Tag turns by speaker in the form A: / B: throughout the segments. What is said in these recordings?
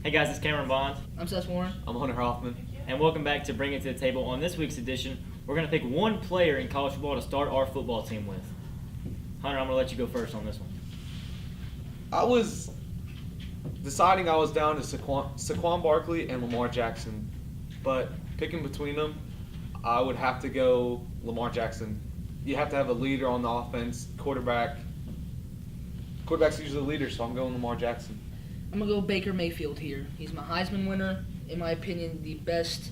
A: Hey guys, it's Cameron Bond.
B: I'm Seth Warren.
C: I'm Hunter Hoffman.
A: And welcome back to Bring It to the Table. On this week's edition, we're going to pick one player in college football to start our football team with. Hunter, I'm going to let you go first on this one.
C: I was deciding I was down to Saquon Barkley and Lamar Jackson, but picking between them, I would have to go Lamar Jackson. You have to have a leader on the offense, quarterback's usually the leader, so I'm going Lamar Jackson.
B: I'm going to go Baker Mayfield here. He's my Heisman winner. In my opinion, the best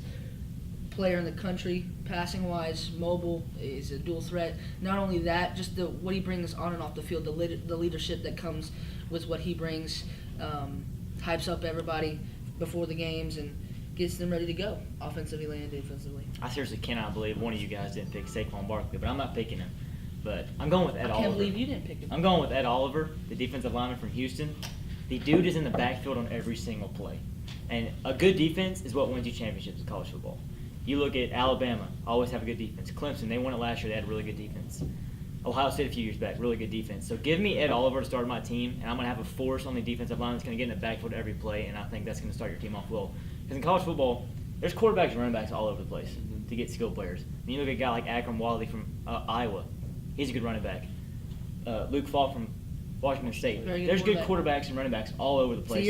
B: player in the country, passing-wise, mobile, is a dual threat. Not only that, just what he brings on and off the field, the leadership that comes with what he brings, hypes up everybody before the games and gets them ready to go, offensively and defensively.
A: I seriously cannot believe one of you guys didn't pick Saquon Barkley, but I'm not picking him. But I'm going with Ed Oliver.
B: I can't believe you didn't pick him.
A: I'm going with Ed Oliver, the defensive lineman from Houston. The dude is in the backfield on every single play. And a good defense is what wins you championships in college football. You look at Alabama, always have a good defense. Clemson, they won it last year, they had a really good defense. Ohio State a few years back, really good defense. So give me Ed Oliver to start my team, and I'm going to have a force on the defensive line that's going to get in the backfield every play, and I think that's going to start your team off well. Because in college football, there's quarterbacks and running backs all over the place to get skilled players. And you look at a guy like Akram Wadley from Iowa. He's a good running back. Luke Falk from Washington State. There's good quarterbacks and running backs all over the place.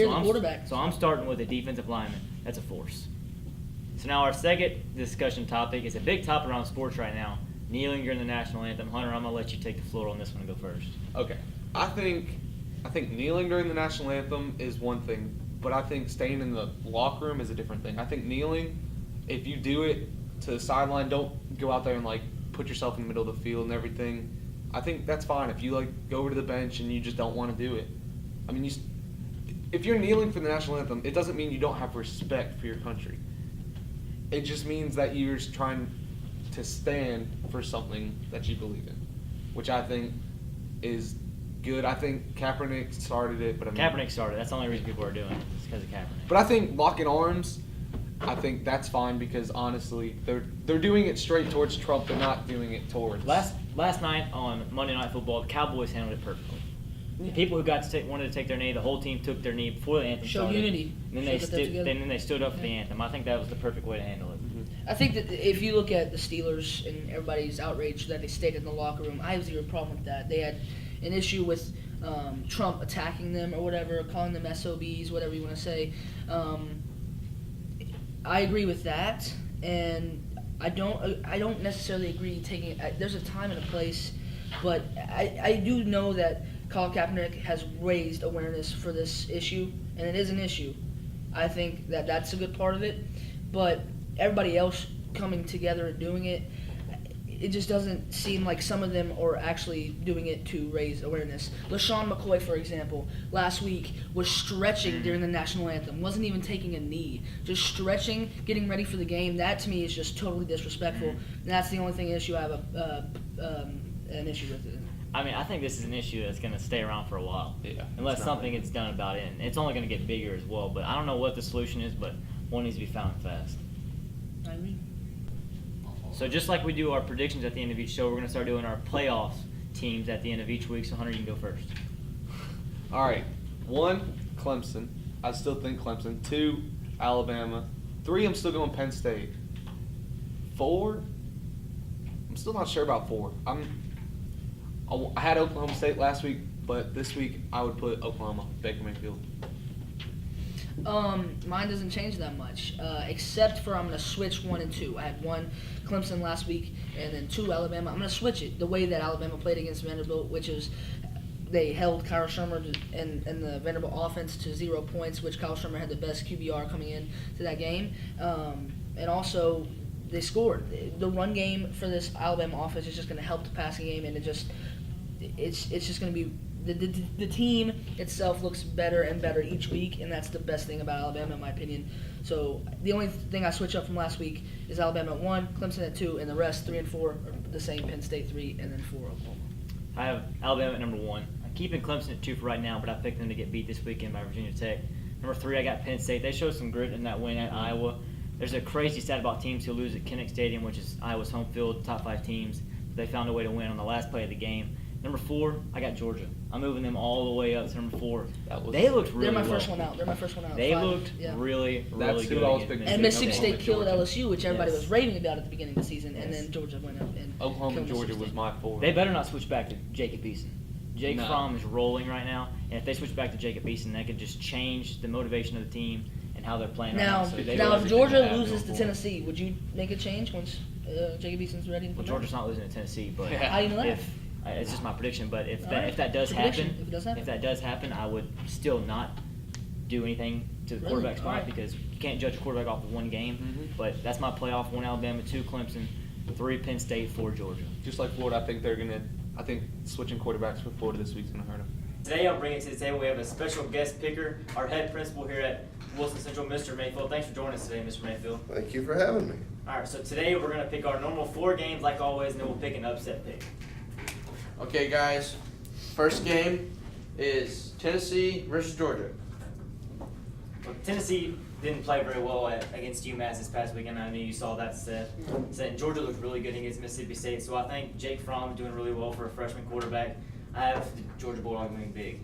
A: So I'm starting with a defensive lineman. That's a force. So now our second discussion topic is a big topic around sports right now. Kneeling during the national anthem. Hunter, I'm going to let you take the floor on this one and go first.
C: Okay. I think kneeling during the national anthem is one thing, but I think staying in the locker room is a different thing. I think kneeling, if you do it to the sideline, don't go out there and put yourself in the middle of the field and everything. I think that's fine if you go over to the bench and you just don't want to do it. I mean, if you're kneeling for the national anthem, it doesn't mean you don't have respect for your country. It just means that you're just trying to stand for something that you believe in, which I think is good. I think Kaepernick started it, but
A: Kaepernick started. That's the only reason people are doing it. It's because of Kaepernick.
C: But I think locking arms, I think that's fine because honestly, they're doing it straight towards Trump. They're not doing it towards.
A: Last night on Monday Night Football, the Cowboys handled it perfectly. The people who wanted to take their knee, the whole team took their knee before the anthem started.
B: Showed unity.
A: And then they stood up for the anthem. I think that was the perfect way to handle it.
B: I think that if you look at the Steelers and everybody's outraged that they stayed in the locker room, I have zero problem with that. They had an issue with Trump attacking them or whatever, calling them SOBs, whatever you want to say. I agree with that, and I don't necessarily agree taking. There's a time and a place, but I do know that Colin Kaepernick has raised awareness for this issue, and it is an issue. I think that that's a good part of it, but everybody else coming together and doing it, it just doesn't seem like some of them are actually doing it to raise awareness. LaShawn McCoy, for example, last week was stretching during the national anthem, wasn't even taking a knee, just stretching, getting ready for the game. That to me is just totally disrespectful, and that's the only issue I have an issue with it.
A: I mean, I think this is an issue that's going to stay around for a while.
C: Yeah.
A: Unless something gets done about it. And it's only going to get bigger as well. But I don't know what the solution is, but one needs to be found fast.
B: I agree.
A: So just like we do our predictions at the end of each show, we're going to start doing our playoffs teams at the end of each week. So, Hunter, you can go first.
C: All right. 1, Clemson. I still think Clemson. 2, Alabama. 3, I'm still going Penn State. 4, I'm still not sure about 4. I had Oklahoma State last week, but this week I would put Oklahoma, Baker Mayfield.
B: Mine doesn't change that much, except for I'm going to switch 1 and 2. I had 1 Clemson last week and then 2 Alabama. I'm going to switch it the way that Alabama played against Vanderbilt, which is they held Kyle Shermer and the Vanderbilt offense to 0 points, which Kyle Shermer had the best QBR coming in to that game. And also they scored. The run game for this Alabama offense is just going to help the passing game, and it's just going to be the team itself looks better and better each week, and that's the best thing about Alabama in my opinion. So the only thing I switch up from last week is Alabama at 1, Clemson at 2, and the rest 3 and 4 are the same. Penn State 3, and then 4 Oklahoma.
A: I have Alabama at number 1. I'm keeping Clemson at 2 for right now, but I picked them to get beat this weekend by Virginia Tech. Number 3, I got Penn State. They showed some grit in that win at Iowa. There's a crazy stat about teams who lose at Kinnick Stadium, which is Iowa's home field, top 5 teams. They found a way to win on the last play of the game. Number 4, I got Georgia. I'm moving them all the way up to number 4.
C: That was-
A: They looked really
B: They're my
A: well.
B: first one out. They're my first one out.
A: They
B: 5,
A: looked
B: yeah.
A: really,
C: That's
A: really
C: who
A: good.
C: I was
A: against
C: picking.
B: And Mississippi State killed
C: Georgia.
B: LSU, which everybody
A: Yes.
B: was raving about at the beginning of the season, and
A: Yes.
B: then Georgia went up and
C: Oklahoma
B: killed
C: and Georgia
B: Mississippi
C: was
B: State.
C: my 4.
A: They better not switch back to Jacob Eason. Jake
C: No.
A: Fromm is rolling right now, and if they switch back to Jacob Eason, that could just change the motivation of the team and how they're playing
B: Now,
A: right now. So they
B: now
A: will-
B: if Georgia
C: have
B: loses
C: going
B: to Tennessee, would you make a change once Jacob Eason's ready? to
A: well,
B: come
A: Georgia's
B: back?
A: not losing to Tennessee, but
C: Yeah.
B: How do you know that?
A: it's just my prediction. But if
B: All
A: that
B: right.
A: if that does
B: It's a prediction.
A: happen,
B: If it does happen.
A: I would still not do anything to the
B: Really?
A: quarterback spot
B: All right.
A: because you can't judge a quarterback off of one game.
C: Mhm.
A: But that's my playoff: 1 Alabama, 2 Clemson, 3 Penn State, 4 Georgia.
C: Just like Florida, I think switching quarterbacks for Florida this week's going to hurt them.
A: Today, I'll bring it to the table. We have a special guest picker, our head principal here at Wilson Central, Mr. Mayfield. Thanks for joining us today, Mr. Mayfield.
D: Thank you for having me.
A: All right, so today we're going to pick our normal 4 games like always, and then we'll pick an upset pick.
E: Okay, guys. First game is Tennessee versus Georgia.
A: Well, Tennessee didn't play very well against UMass this past weekend. I know you saw that, Seth. Georgia looked really good against Mississippi State, so I think Jake Fromm is doing really well for a freshman quarterback. I have the Georgia Bulldogs winning big.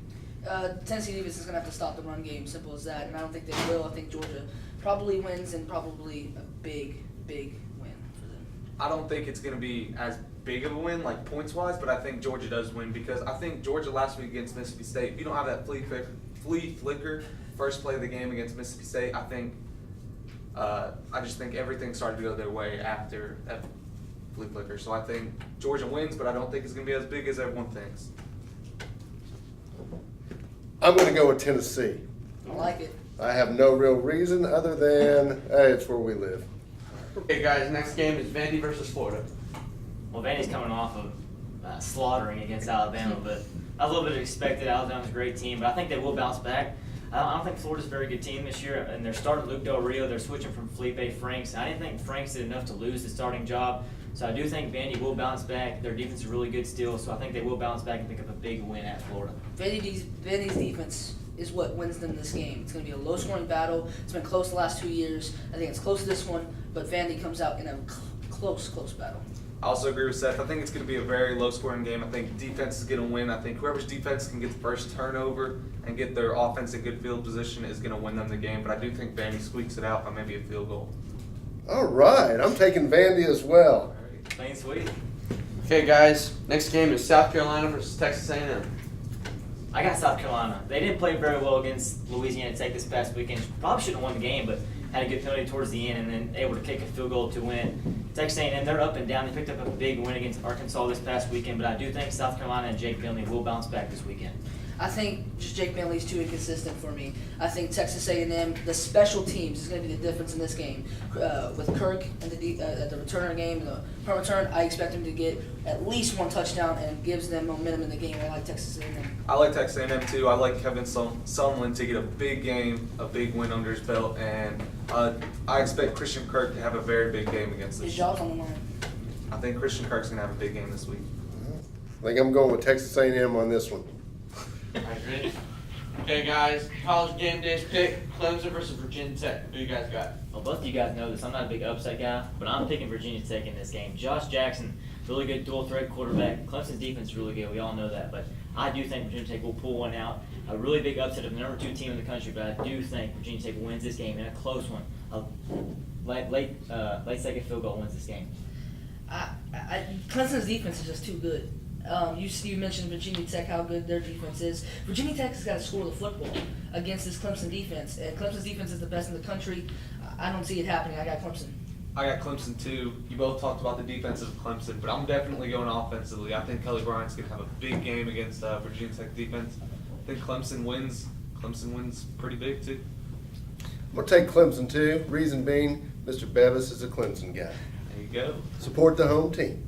B: Tennessee defense is going to have to stop the run game, simple as that, and I don't think they will. I think Georgia probably wins and probably a big win for them.
C: I don't think it's going to be as big of a win, like points-wise, but I think Georgia does win because I think Georgia last week against Mississippi State, if you don't have that flea flicker first play of the game against Mississippi State, I just think everything started to go their way after that flea flicker. So I think Georgia wins, but I don't think it's going to be as big as everyone thinks.
D: I'm going to go with Tennessee.
B: I like it.
D: I have no real reason other than, hey, it's where we live.
E: Okay, guys. Next game is Vandy versus Florida.
A: Well, Vandy's coming off of slaughtering against Alabama, but a little bit expected. Alabama's a great team, but I think they will bounce back. I don't think Florida's a very good team this year, and they're starting Luke Del Rio. They're switching from Felipe Franks. I didn't think Franks did enough to lose the starting job, so I do think Vandy will bounce back. Their defense is really good still, so I think they will bounce back and pick up a big win at Florida.
B: Vandy's defense is what wins them this game. It's going to be a low-scoring battle. It's been close the last 2 years. I think it's close to this one, but Vandy comes out in a close battle.
C: I also agree with Seth. I think it's going to be a very low-scoring game. I think defense is going to win. I think whoever's defense can get the first turnover and get their offense in good field position is going to win them the game. But I do think Vandy squeaks it out by maybe a field goal.
D: All right, I'm taking Vandy as well.
A: Plain and sweet.
E: Okay, guys. Next game is South Carolina versus Texas A&M.
A: I got South Carolina. They didn't play very well against Louisiana Tech this past weekend. Probably shouldn't have won the game, but had a good penalty towards the end and then able to kick a field goal to win. Texas A&M, they're up and down. They picked up a big win against Arkansas this past weekend, but I do think South Carolina and Jake Bentley will bounce back this weekend.
B: I think just Jake Bentley's too inconsistent for me. I think Texas A&M, the special teams is going to be the difference in this game. With Kirk and the returner game, the punt return, I expect him to get at least 1 touchdown and gives them momentum in the game. I like Texas A&M.
C: I like Texas A&M too. I like Kevin Sumlin to get a big game, a big win under his belt, and I expect Christian Kirk to have a very big game against
B: His
C: this.
B: job's on the line.
C: I think Christian Kirk's going to have a big game this week.
D: I think I'm going with Texas A&M on this one.
E: Alright, ready? Okay, guys. College game days pick Clemson versus Virginia Tech. Who you guys got?
A: Well, both of you guys know this. I'm not a big upset guy, but I'm picking Virginia Tech in this game. Josh Jackson, really good dual threat quarterback. Clemson's defense is really good. We all know that. But I do think Virginia Tech will pull one out. A really big upset of the number 2 team in the country, but I do think Virginia Tech wins this game in a close one. A late second field goal wins this game.
B: Clemson's defense is just too good. You mentioned Virginia Tech, how good their defense is. Virginia Tech has got to score the football against this Clemson defense, and Clemson's defense is the best in the country. I don't see it happening. I got Clemson.
C: I got Clemson too. You both talked about the defense of Clemson, but I'm definitely going offensively. I think Kelly Bryant's going to have a big game against Virginia Tech defense. I think Clemson wins. Clemson wins pretty big too.
D: I'm going to take Clemson too. Reason being, Mr. Bevis is a Clemson guy.
C: There you go.
D: Support the home team.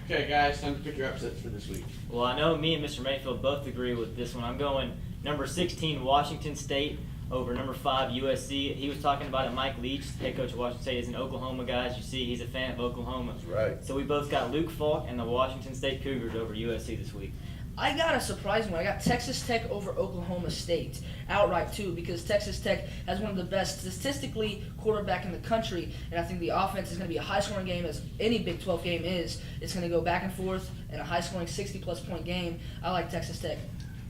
E: Okay, guys. Time to pick your upsets for this week.
A: Well, I know me and Mr. Mayfield both agree with this one. I'm going number 16, Washington State, over number 5, USC. He was talking about it. Mike Leach, head coach of Washington State, is an Oklahoma guy. As you see, he's a fan of Oklahoma.
D: That's right.
A: So we both got Luke Falk and the Washington State Cougars over USC this week.
B: I got a surprising one. I got Texas Tech over Oklahoma State outright too, because Texas Tech has one of the best statistically quarterback in the country, and I think the offense is going to be a high-scoring game, as any Big 12 game is. It's going to go back and forth in a high-scoring 60-plus point game. I like Texas Tech.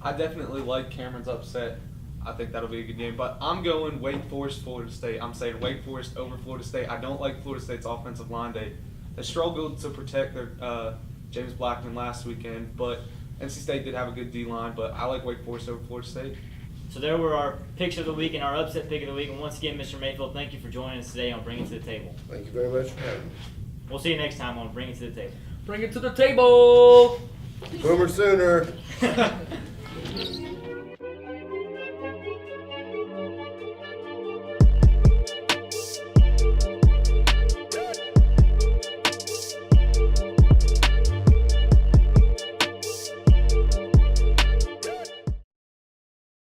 C: I definitely like Cameron's upset. I think that'll be a good game. But I'm going Wake Forest, Florida State. I'm saying Wake Forest over Florida State. I don't like Florida State's offensive line. They struggled to protect their James Blackman last weekend, but NC State did have a good D-line. But I like Wake Forest over Florida State.
A: So there were our picks of the week and our upset pick of the week. And once again, Mr. Mayfield, thank you for joining us today on Bring It to the Table.
D: Thank you very much for having me.
A: We'll see you next time on Bring It to the Table.
B: Bring it to the table.
D: Boomer Sooner.